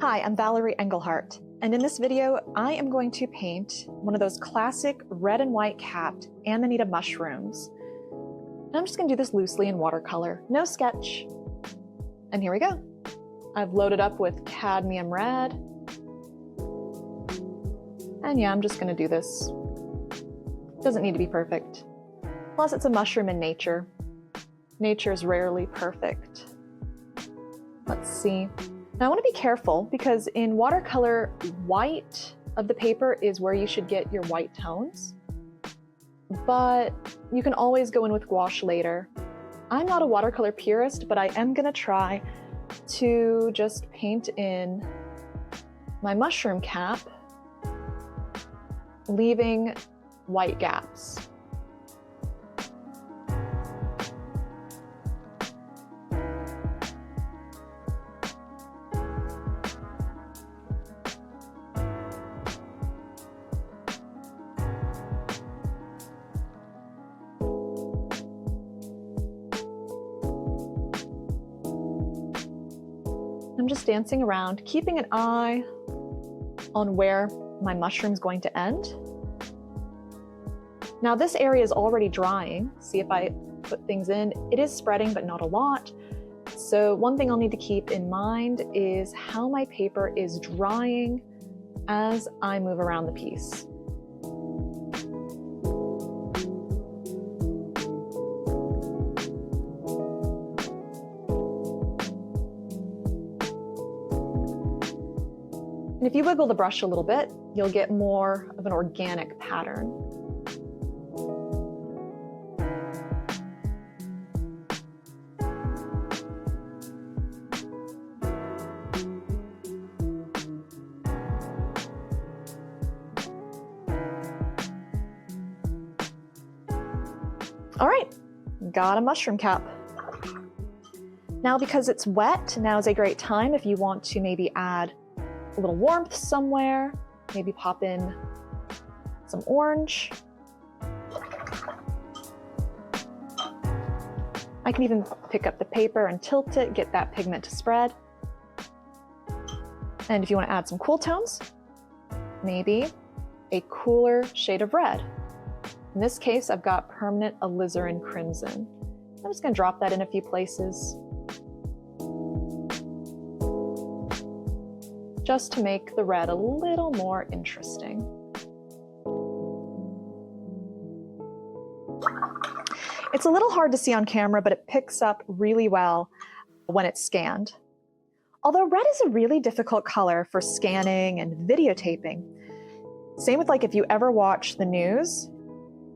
Hi, I'm Valerie Englehart, and in this video, I am going to paint one of those classic red and white capped Amanita mushrooms. And I'm just going to do this loosely in watercolor, no sketch. And here we go. I've loaded up with cadmium red. And yeah, I'm just going to do this. Doesn't need to be perfect. Plus, it's a mushroom in nature. Nature is rarely perfect. Let's see. Now I want to be careful because in watercolor, white of the paper is where you should get your white tones, but you can always go in with gouache later. I'm not a watercolor purist, but I am going to try to just paint in my mushroom cap, leaving white gaps. I'm just dancing around, keeping an eye on where my mushroom's going to end. Now this area is already drying. See if I put things in. It is spreading, but not a lot. So one thing I'll need to keep in mind is how my paper is drying as I move around the piece. And if you wiggle the brush a little bit, you'll get more of an organic pattern. All right, got a mushroom cap. Now because it's wet, now is a great time if you want to maybe add a little warmth somewhere, maybe pop in some orange. I can even pick up the paper and tilt it, get that pigment to spread. And if you want to add some cool tones, maybe a cooler shade of red. In this case, I've got permanent alizarin crimson. I'm just going to drop that in a few places, just to make the red a little more interesting. It's a little hard to see on camera, but it picks up really well when it's scanned. Although red is a really difficult color for scanning and videotaping. Same with if you ever watch the news,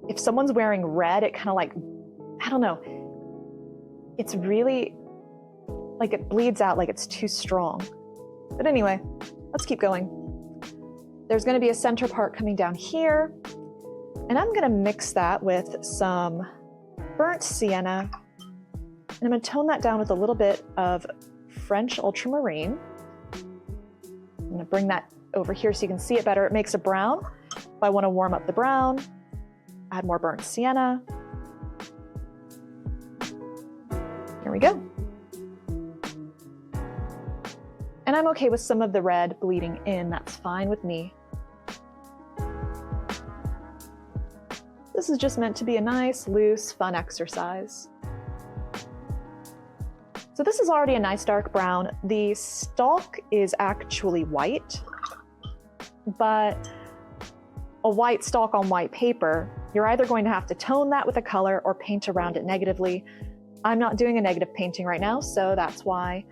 if someone's wearing red, it kind of I don't know, it's really it bleeds out like it's too strong. But anyway, let's keep going. There's going to be a center part coming down here, and I'm going to mix that with some burnt sienna, and I'm going to tone that down with a little bit of French ultramarine. I'm going to bring that over here so you can see it better. It makes a brown. If I want to warm up the brown, add more burnt sienna. Here we go. And I'm okay with some of the red bleeding in, that's fine with me. This is just meant to be a nice, loose, fun exercise. So this is already a nice dark brown. The stalk is actually white, but a white stalk on white paper, you're either going to have to tone that with a color or paint around it negatively. I'm not doing a negative painting right now, so that's why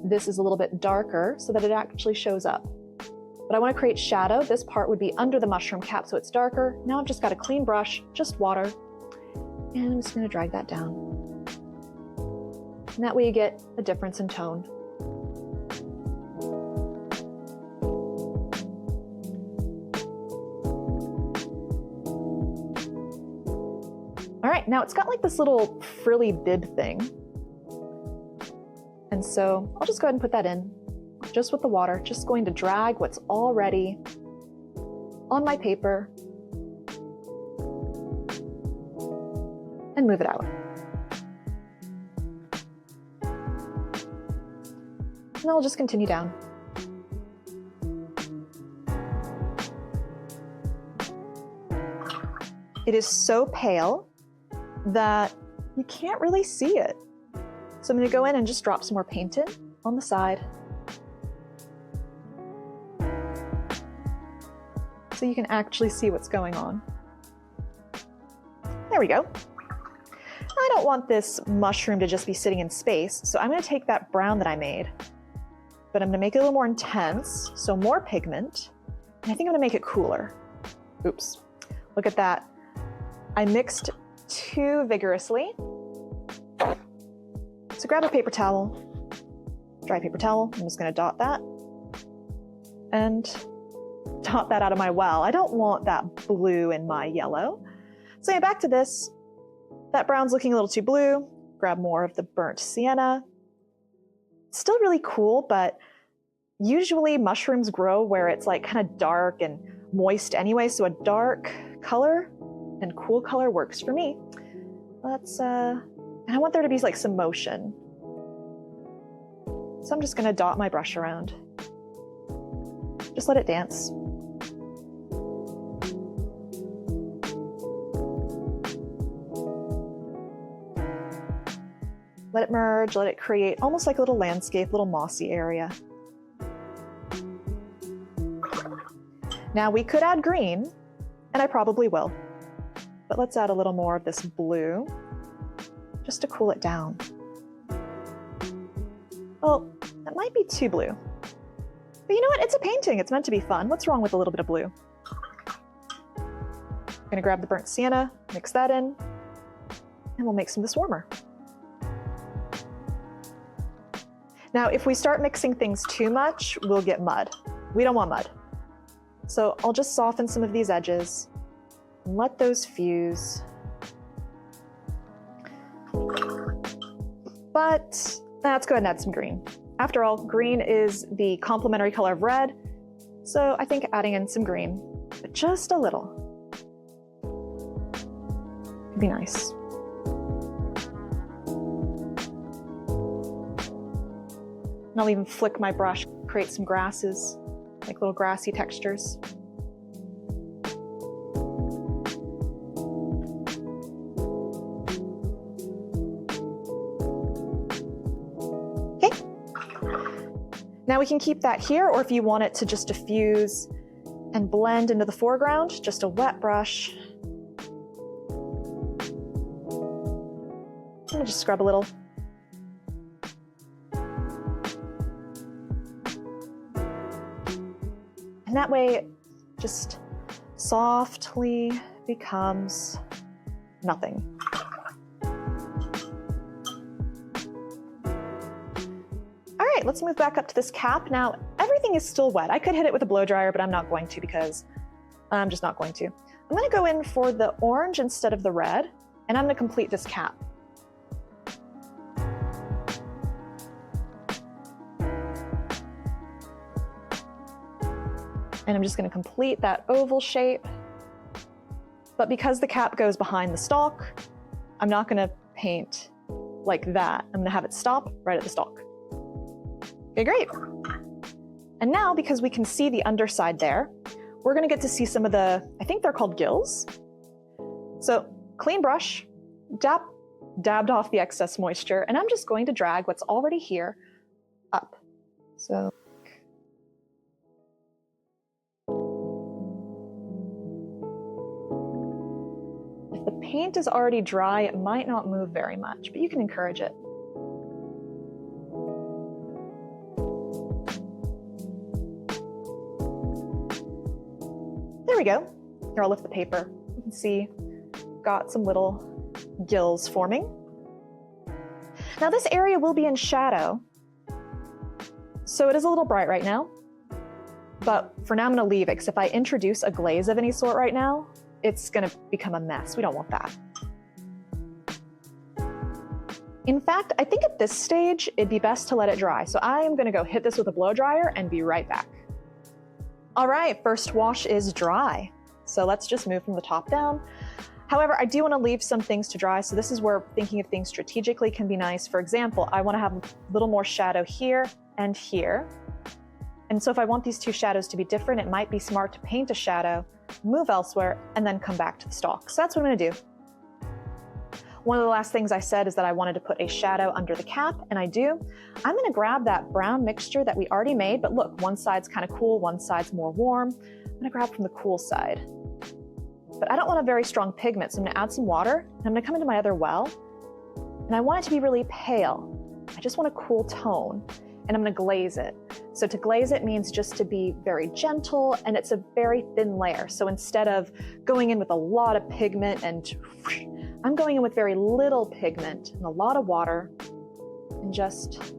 this is a little bit darker so that it actually shows up. But I want to create shadow. This part would be under the mushroom cap so it's darker. Now I've just got a clean brush, just water, and I'm just going to drag that down. And that way you get a difference in tone. All right, now it's got this little frilly bib thing. And so I'll just go ahead and put that in, just with the water, just going to drag what's already on my paper and move it out. And I'll just continue down. it is so pale that you can't really see it. So I'm going to go in and just drop some more paint in on the side, so you can actually see what's going on. There we go. I don't want this mushroom to just be sitting in space, so I'm going to take that brown that I made, but I'm going to make it a little more intense, so more pigment, and I think I'm going to make it cooler. Oops, look at that. I mixed too vigorously. So grab a paper towel, dry paper towel, I'm just going to dot that, and dot that out of my well. I don't want that blue in my yellow. So yeah, back to this. That brown's looking a little too blue. Grab more of the burnt sienna. Still really cool, but usually mushrooms grow where it's like kind of dark and moist anyway, so a dark color and cool color works for me. And I want there to be like some motion. So I'm just gonna dot my brush around. Just let it dance. Let it merge, let it create almost like a little landscape, little mossy area. Now we could add green, and I probably will, but let's add a little more of this blue just to cool it down. Well, that might be too blue. But you know what? It's a painting. It's meant to be fun. What's wrong with a little bit of blue? I'm gonna grab the burnt sienna, mix that in, and we'll make some of this warmer. Now, if we start mixing things too much, we'll get mud. We don't want mud. So I'll just soften some of these edges and let those fuse. But let's go ahead and add some green. After all, green is the complementary color of red, so I think adding in some green, but just a little, would be nice. And I'll even flick my brush, create some grasses, like little grassy textures. Okay. Now we can keep that here, or if you want it to just diffuse and blend into the foreground, just a wet brush. I'm gonna just scrub a little. And that way it just softly becomes nothing. All right, let's move back up to this cap. Now, everything is still wet. I could hit it with a blow dryer, but I'm not going to because I'm just not going to. I'm gonna go in for the orange instead of the red, and I'm gonna complete this cap. And I'm just gonna complete that oval shape. But because the cap goes behind the stalk, I'm not gonna paint like that. I'm gonna have it stop right at the stalk. Okay, great. And now, because we can see the underside there, we're gonna get to see some of the, I think they're called gills. So clean brush, dabbed off the excess moisture, and I'm just going to drag what's already here up. So. Paint is already dry, it might not move very much, but you can encourage it. There we go. Here, I'll lift the paper. You can see, got some little gills forming. Now this area will be in shadow, so it is a little bright right now, but for now I'm gonna leave it, because if I introduce a glaze of any sort right now, it's gonna become a mess. We don't want that. In fact, I think at this stage, it'd be best to let it dry. So I am gonna go hit this with a blow dryer and be right back. All right, first wash is dry. So let's just move from the top down. However, I do wanna leave some things to dry. So this is where thinking of things strategically can be nice. For example, I wanna have a little more shadow here and here. And so if I want these two shadows to be different, it might be smart to paint a shadow move elsewhere, and then come back to the stalk. So that's what I'm gonna do. One of the last things I said is that I wanted to put a shadow under the cap, and I do. I'm gonna grab that brown mixture that we already made, but look, one side's kind of cool, one side's more warm. I'm gonna grab from the cool side. But I don't want a very strong pigment, so I'm gonna add some water, and I'm gonna come into my other well, and I want it to be really pale. I just want a cool tone, and I'm gonna glaze it. So to glaze it means just to be very gentle, and it's a very thin layer. So instead of going in with a lot of pigment and I'm going in with very little pigment and a lot of water and just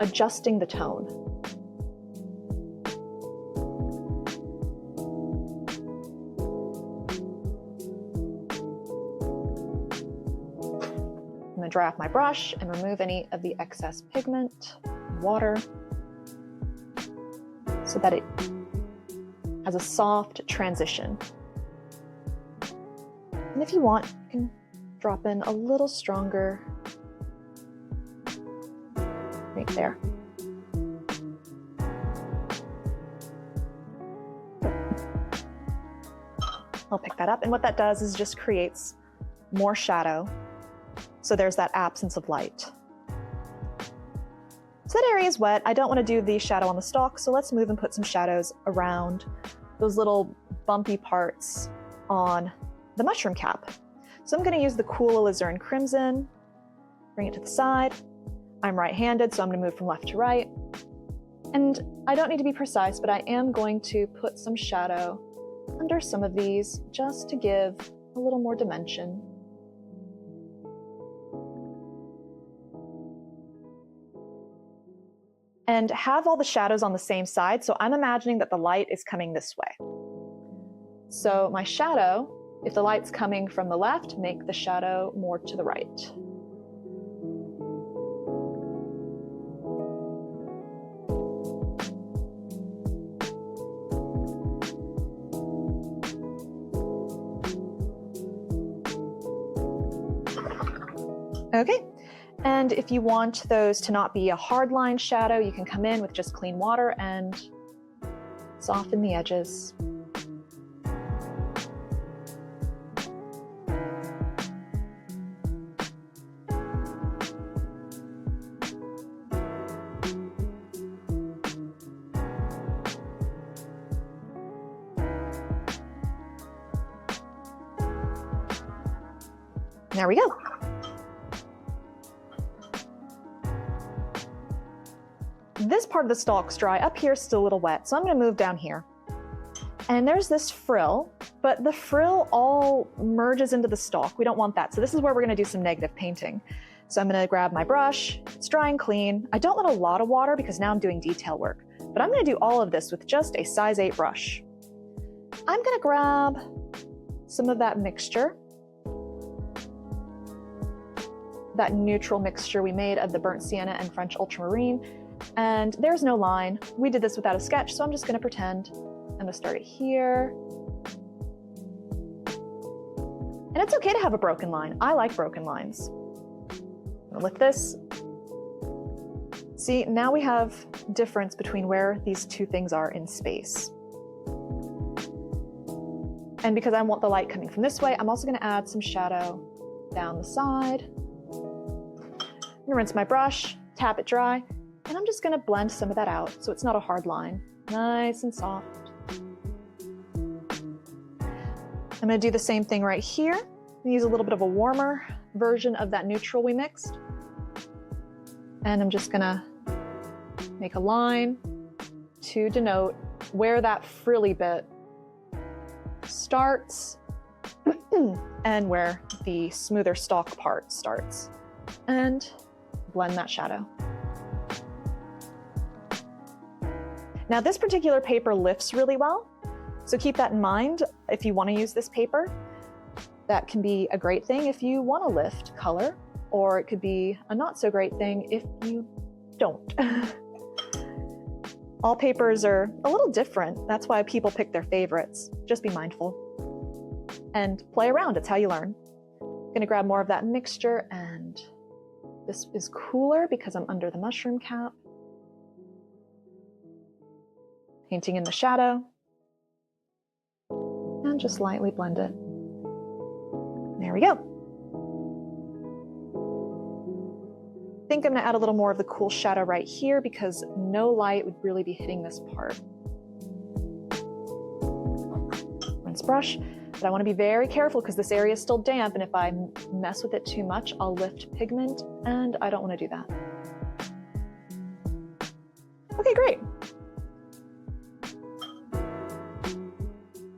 adjusting the tone. I'm going to dry off my brush and remove any of the excess pigment, water, so that it has a soft transition. And if you want, you can drop in a little stronger right there. I'll pick that up, and what that does is just creates more shadow. So there's that absence of light. So that area is wet. I don't want to do the shadow on the stalk, so let's move and put some shadows around those little bumpy parts on the mushroom cap. So I'm going to use the cool alizarin crimson, bring it to the side. I'm right-handed, so I'm going to move from left to right. And I don't need to be precise, but I am going to put some shadow under some of these just to give a little more dimension. And have all the shadows on the same side, so I'm imagining that the light is coming this way. So my shadow, if the light's coming from the left, make the shadow more to the right. Okay, and if you want those to not be a hard line shadow, you can come in with just clean water and soften the edges. There we go. This part of the stalk's dry. Up here is still a little wet, so I'm going to move down here. And there's this frill, but the frill all merges into the stalk. We don't want that. So this is where we're going to do some negative painting. So I'm going to grab my brush. It's dry and clean. I don't want a lot of water because now I'm doing detail work, but I'm going to do all of this with just a size 8 brush. I'm going to grab some of that mixture, that neutral mixture we made of the burnt sienna and French ultramarine. And there's no line. We did this without a sketch, so I'm just going to pretend. I'm going to start it here. And it's okay to have a broken line. I like broken lines. I'm going to lift this. See, now we have difference between where these two things are in space. And because I want the light coming from this way, I'm also going to add some shadow down the side. I'm going to rinse my brush, tap it dry, and I'm just going to blend some of that out so it's not a hard line. Nice and soft. I'm going to do the same thing right here. I'm going to use a little bit of a warmer version of that neutral we mixed. And I'm just going to make a line to denote where that frilly bit starts and where the smoother stalk part starts. And blend that shadow. Now this particular paper lifts really well, so keep that in mind if you want to use this paper. That can be a great thing if you want to lift color, or it could be a not so great thing if you don't. All papers are a little different. That's why people pick their favorites. Just be mindful and play around. It's how you learn. I'm going to grab more of that mixture, and this is cooler because I'm under the mushroom cap. Painting in the shadow. and just lightly blend it. There we go. I think I'm going to add a little more of the cool shadow right here because no light would really be hitting this part. Rinse brush, but I want to be very careful because this area is still damp, and if I mess with it too much, I'll lift pigment, and I don't want to do that. Okay, great.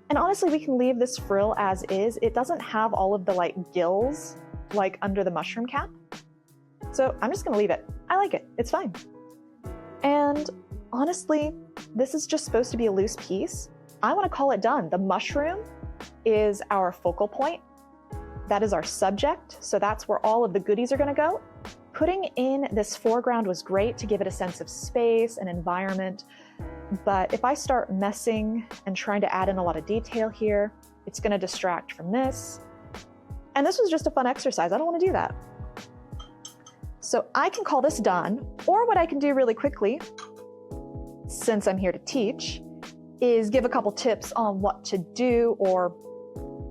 And honestly, we can leave this frill as is. It doesn't have all of the like gills like under the mushroom cap. So I'm just gonna leave it. I like it, it's fine. And honestly, this is just supposed to be a loose piece. I wanna call it done. The mushroom is our focal point. That is our subject. So that's where all of the goodies are gonna go. Putting in this foreground was great to give it a sense of space and environment. But if I start messing and trying to add in a lot of detail here, it's gonna distract from this. And this was just a fun exercise. I don't wanna do that. So I can call this done, or what I can do really quickly, since I'm here to teach, is give a couple tips on what to do or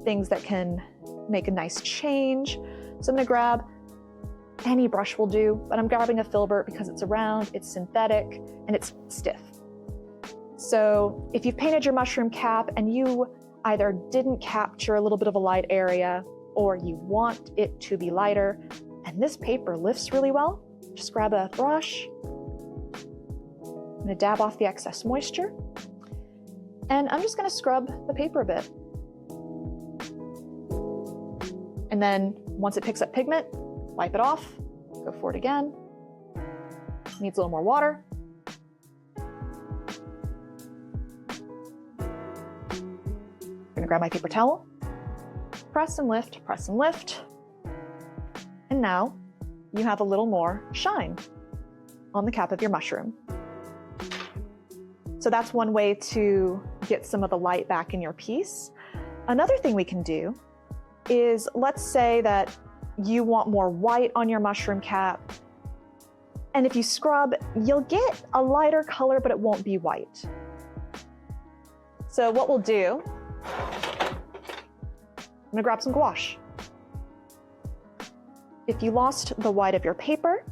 things that can make a nice change. So I'm gonna grab, any brush will do, but I'm grabbing a filbert because it's round, it's synthetic, and it's stiff. So if you've painted your mushroom cap and you either didn't capture a little bit of a light area or you want it to be lighter, and this paper lifts really well, just grab a brush. I'm gonna dab off the excess moisture, and I'm just gonna scrub the paper a bit. And then once it picks up pigment, wipe it off, go for it again. Needs a little more water. I'm gonna grab my paper towel, press and lift, press and lift. And now you have a little more shine on the cap of your mushroom. So that's one way to get some of the light back in your piece. Another thing we can do is, let's say that you want more white on your mushroom cap. And if you scrub, you'll get a lighter color, but it won't be white. So what we'll do, I'm gonna grab some gouache. If you lost the white of your paper,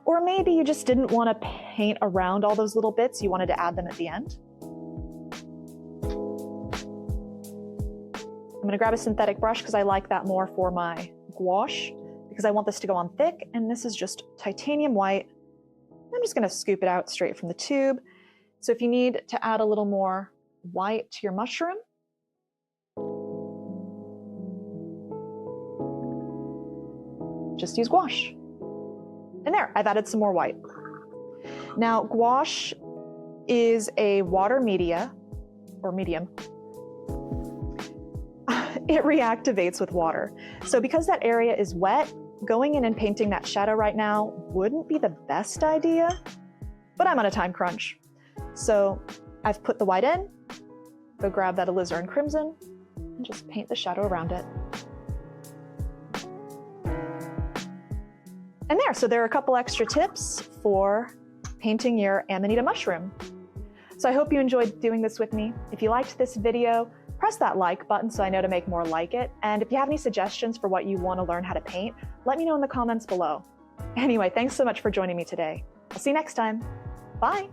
or maybe you just didn't want to paint around all those little bits, you wanted to add them at the end. I'm going to grab a synthetic brush because I like that more for my gouache, because I want this to go on thick, and this is just titanium white. I'm just going to scoop it out straight from the tube. So if you need to add a little more white to your mushroom, just use gouache. And there, I've added some more white. Now, gouache is a water media, or medium. It reactivates with water. So because that area is wet, going in and painting that shadow right now wouldn't be the best idea, but I'm on a time crunch. So I've put the white in, go grab that alizarin crimson, and just paint the shadow around it. And there, so there are a couple extra tips for painting your Amanita mushroom. So I hope you enjoyed doing this with me. If you liked this video, press that like button so I know to make more like it. And if you have any suggestions for what you want to learn how to paint, let me know in the comments below. Anyway, thanks so much for joining me today. I'll see you next time. Bye.